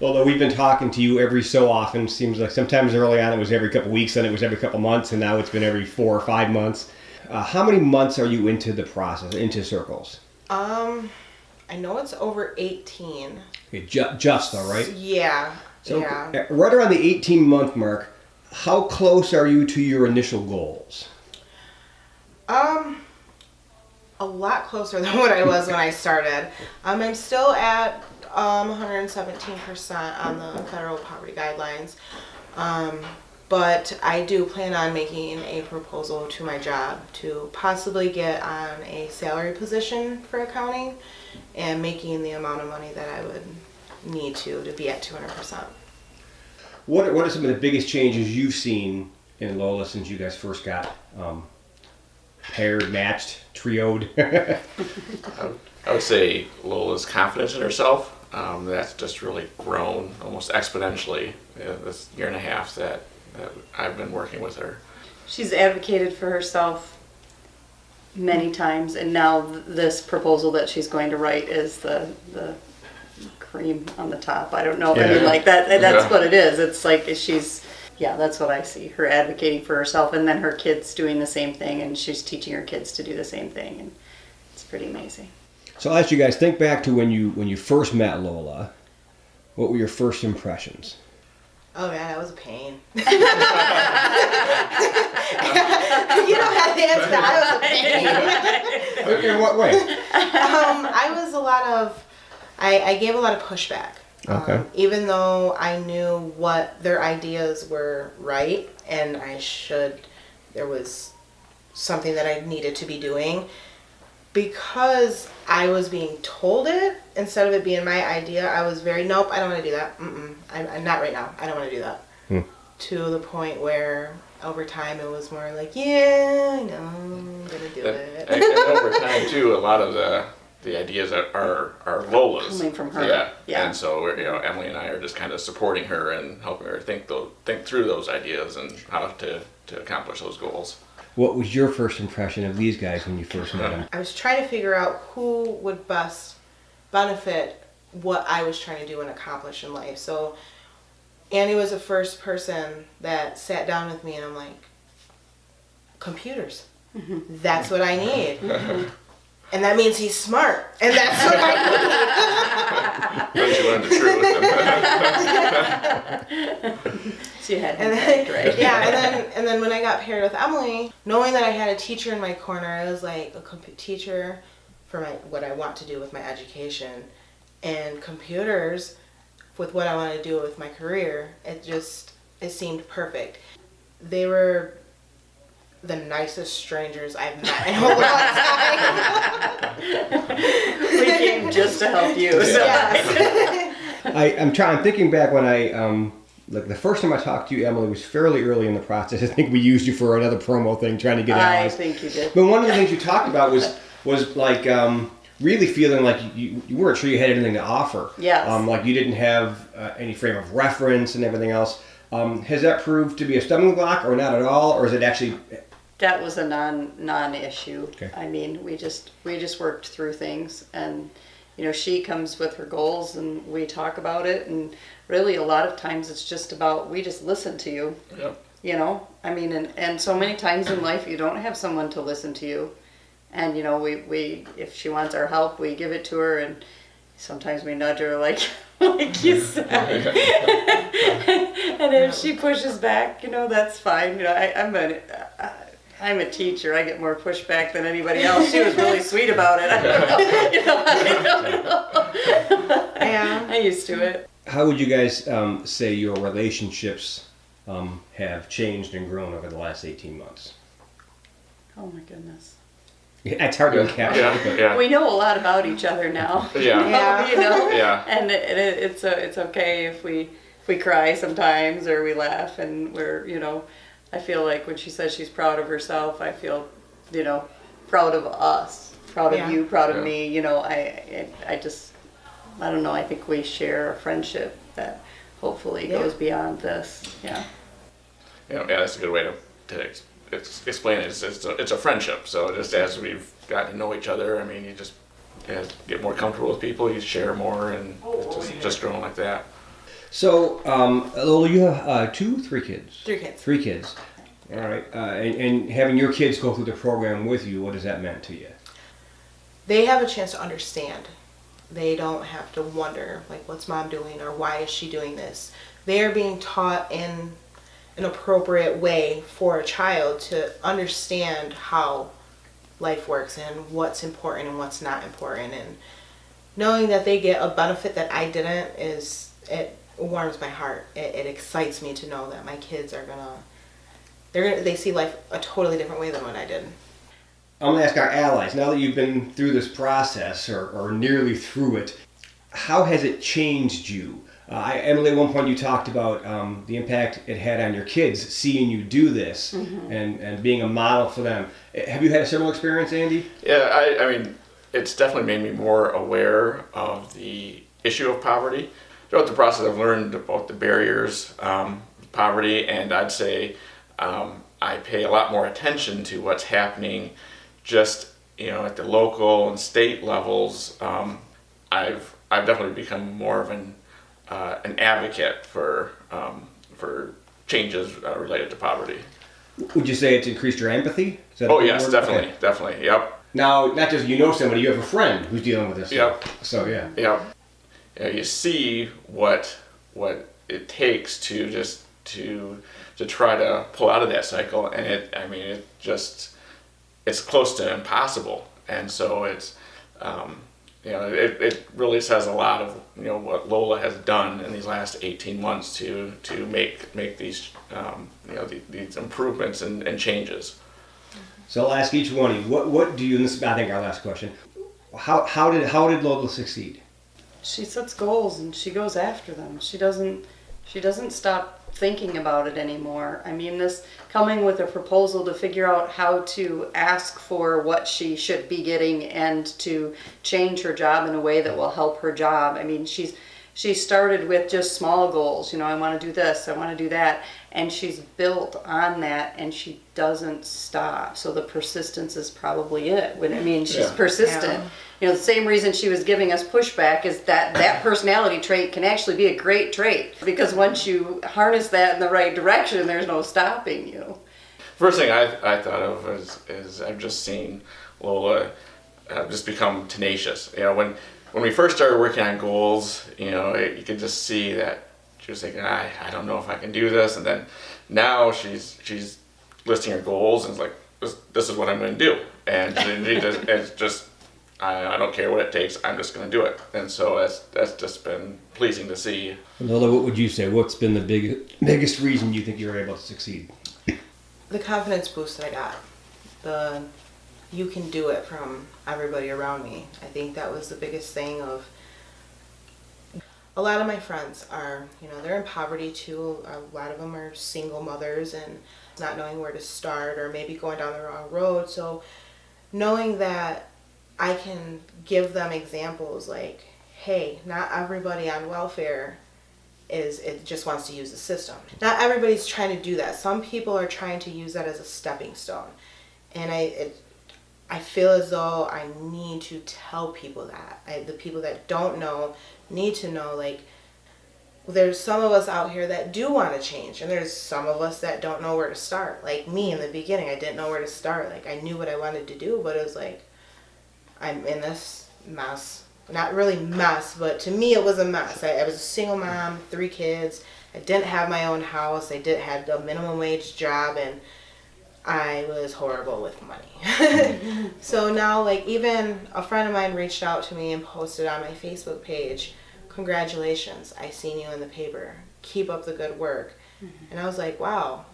Although we've been talking to you every so often, seems like sometimes early on it was every couple weeks, then it was every couple months, and now it's been every 4 or 5 months. How many months are you into the process, into Circles? I know it's over 18. Okay, just though, right? Yeah. So yeah. right around the 18-month mark, how close are you to your initial goals? A lot closer than what I was when I started. I'm still at 117% on the federal poverty guidelines. But I do plan on making a proposal to my job to possibly get on a salary position for accounting and making the amount of money that I would need to be at 200%. What are some of the biggest changes you've seen in Lola since you guys first got paired, matched, trioed? I would say Lola's confidence in herself. That's just really grown almost exponentially this year and a half that I've been working with her. She's advocated for herself many times, and now this proposal that she's going to write is the cream on the top. I don't know. Yeah. I mean, like that. That's Yeah. what it is. It's like that's what I see. Her advocating for herself, and then her kids doing the same thing, and she's teaching her kids to do the same thing, and it's pretty amazing. So I'll ask you guys, think back to when you first met Lola. What were your first impressions? Oh man, that was a pain. You don't have to answer that. I was a pain. In what way? I gave a lot of pushback. Okay. Even though I knew what their ideas were right and there was something that I needed to be doing, because I was being told it instead of it being my idea, I was nope, I don't want to do that. I'm not right now. I don't want to do that. To the point where over time it was more like, yeah, I know, I'm going to do it. And over time too, a lot of the ideas are Lola's. Coming from her. Yeah. And so Emily and I are just kind of supporting her and helping her think through those ideas and how to accomplish those goals. What was your first impression of these guys when you first met them? I was trying to figure out who would best benefit what I was trying to do and accomplish in life. So Andy was the first person that sat down with me, and I'm like, computers. That's what I need. And that means he's smart, and that's what I need. Once you learn the truth. So you had him And then, right? yeah, and then when I got paired with Emily, knowing that I had a teacher in my corner, I was like a teacher for what I want to do with my education, and computers with what I want to do with my career. It seemed perfect. They were the nicest strangers I've met in a long time. We came just to help you. So. Yes. I'm thinking back when like the first time I talked to you, Emily, was fairly early in the process. I think we used you for another promo thing, trying to get I allies. think you did. But one of the things you talked about was like really feeling like you weren't sure you had anything to offer. Yes. Like you didn't have any frame of reference and everything else. Has that proved to be a stumbling block, or not at all, or is it actually? That was a non-issue. Okay. I mean, we just worked through things, and she comes with her goals, and we talk about it, and really a lot of times it's just about we just listen to you. Yep. I mean, and so many times in life you don't have someone to listen to you, and we if she wants our help, we give it to her, and sometimes we nudge her like you said. And if she pushes back, that's fine. I'm a teacher. I get more pushback than anybody else. She was really sweet about it. I don't know. Yeah. I'm used to it. How would you guys say your relationships have changed and grown over the last 18 months? Oh my goodness. Yeah, it's hard to encapsulate. Yeah. We know a lot about each other now. Yeah. Yeah. And it's okay if we cry sometimes or we laugh, and I feel like when she says she's proud of herself, I feel, proud of us, proud of you, proud of me. I don't know. I think we share a friendship that hopefully goes beyond this. Yeah. Yeah, that's a good way to explain it. It's a friendship. So just as we've gotten to know each other, I mean, you just get more comfortable with people, you share more, and it's just grown like that. So, Lola, you have 3 kids? 3 kids. 3 kids. All right. And having your kids go through the program with you, what has that meant to you? They have a chance to understand. They don't have to wonder, like, what's mom doing or why is she doing this? They are being taught in an appropriate way for a child to understand how life works and what's important and what's not important. And knowing that they get a benefit that I didn't it warms my heart. It excites me to know that my kids are they see life a totally different way than what I did. I'm going to ask our allies, now that you've been through this process or nearly through it, how has it changed you? Emily, at one point you talked about the impact it had on your kids, seeing you do this and being a model for them. Have you had a similar experience, Andy? Yeah, I mean, it's definitely made me more aware of the issue of poverty. Throughout the process, I've learned about the barriers, poverty, and I'd say I pay a lot more attention to what's happening just, at the local and state levels. I've definitely become more of an advocate for changes related to poverty. Would you say it's increased your empathy? Is that a Oh good yes, word? definitely, Okay. definitely, yep. Now, not just somebody, you have a friend who's dealing with this. Yep. So, yeah. Yep. You see what it takes to just to try to pull out of that cycle, and it's close to impossible. And so it's it really says a lot of what Lola has done in these last 18 months to make these these improvements and changes. So I'll ask each one of you, what do you, and this is I think our last question, how did Lola succeed? She sets goals and she goes after them. She doesn't stop thinking about it anymore. I mean, this coming with a proposal to figure out how to ask for what she should be getting and to change her job in a way that will help her job. I mean, she started with just small goals. I want to do this, I want to do that, and she's built on that, and she doesn't stop. So the persistence is probably it. She's persistent. The same reason she was giving us pushback is that personality trait can actually be a great trait, because once you harness that in the right direction, there's no stopping you. First thing I thought of is I've just seen Lola just become tenacious. When we first started working on goals, you could just see that she was thinking, I don't know if I can do this, and then now she's listing her goals and it's like, this is what I'm going to do, and it's just I don't care what it takes, I'm just going to do it. And so that's just been pleasing to see. Lola, what would you say? What's been the biggest reason you think you were able to succeed? The confidence boost that I got. You can do it from everybody around me. I think that was the biggest thing. Of a lot of my friends are, they're in poverty too. A lot of them are single mothers and not knowing where to start or maybe going down the wrong road. So knowing that I can give them examples like, hey, not everybody on welfare it just wants to use the system. Not everybody's trying to do that. Some people are trying to use that as a stepping stone. And I feel as though I need to tell people that. The people that don't know need to know, like, there's some of us out here that do want to change, and there's some of us that don't know where to start. Like me in the beginning, I didn't know where to start. Like, I knew what I wanted to do, but it was like, I'm in this mess. Not really mess, but to me it was a mess. I was a single mom, 3 kids. I didn't have my own house. I had a minimum wage job, and I was horrible with money. So now, like, even a friend of mine reached out to me and posted on my Facebook page, congratulations, I seen you in the paper. Keep up the good work. And I was like, wow,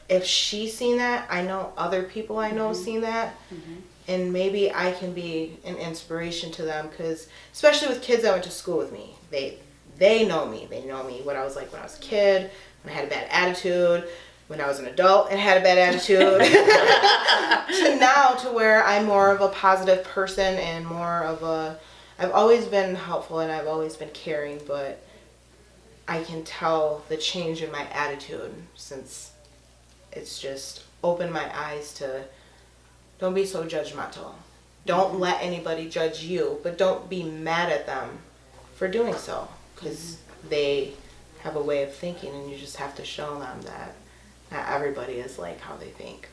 if she's seen that, I know other people I know seen that. And maybe I can be an inspiration to them, because especially with kids that went to school with me, they know me. They know me, what I was like when I was a kid, when I had a bad attitude, when I was an adult and had a bad attitude, to now to where I'm more of a positive person and more of I've always been helpful and I've always been caring, but I can tell the change in my attitude since it's just opened my eyes to don't be so judgmental. Don't let anybody judge you, but don't be mad at them for doing so, because they have a way of thinking, and you just have to show them that not everybody is like how they think.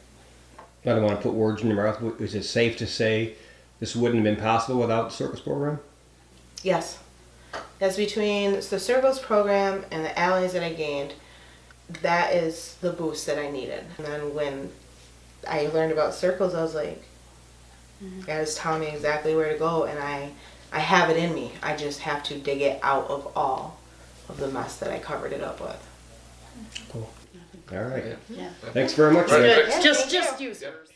I don't want to put words in your mouth. Is it safe to say this wouldn't have been possible without the Circles program? Yes. That's between the Circles program and the allies that I gained. That is the boost that I needed. And then when I learned about Circles, I was like, God is telling me exactly where to go, and I have it in me. I just have to dig it out of all of the mess that I covered it up with. Cool. All right. Yeah. Thanks very much. Right. Lynn. Yeah, Just thank you. users.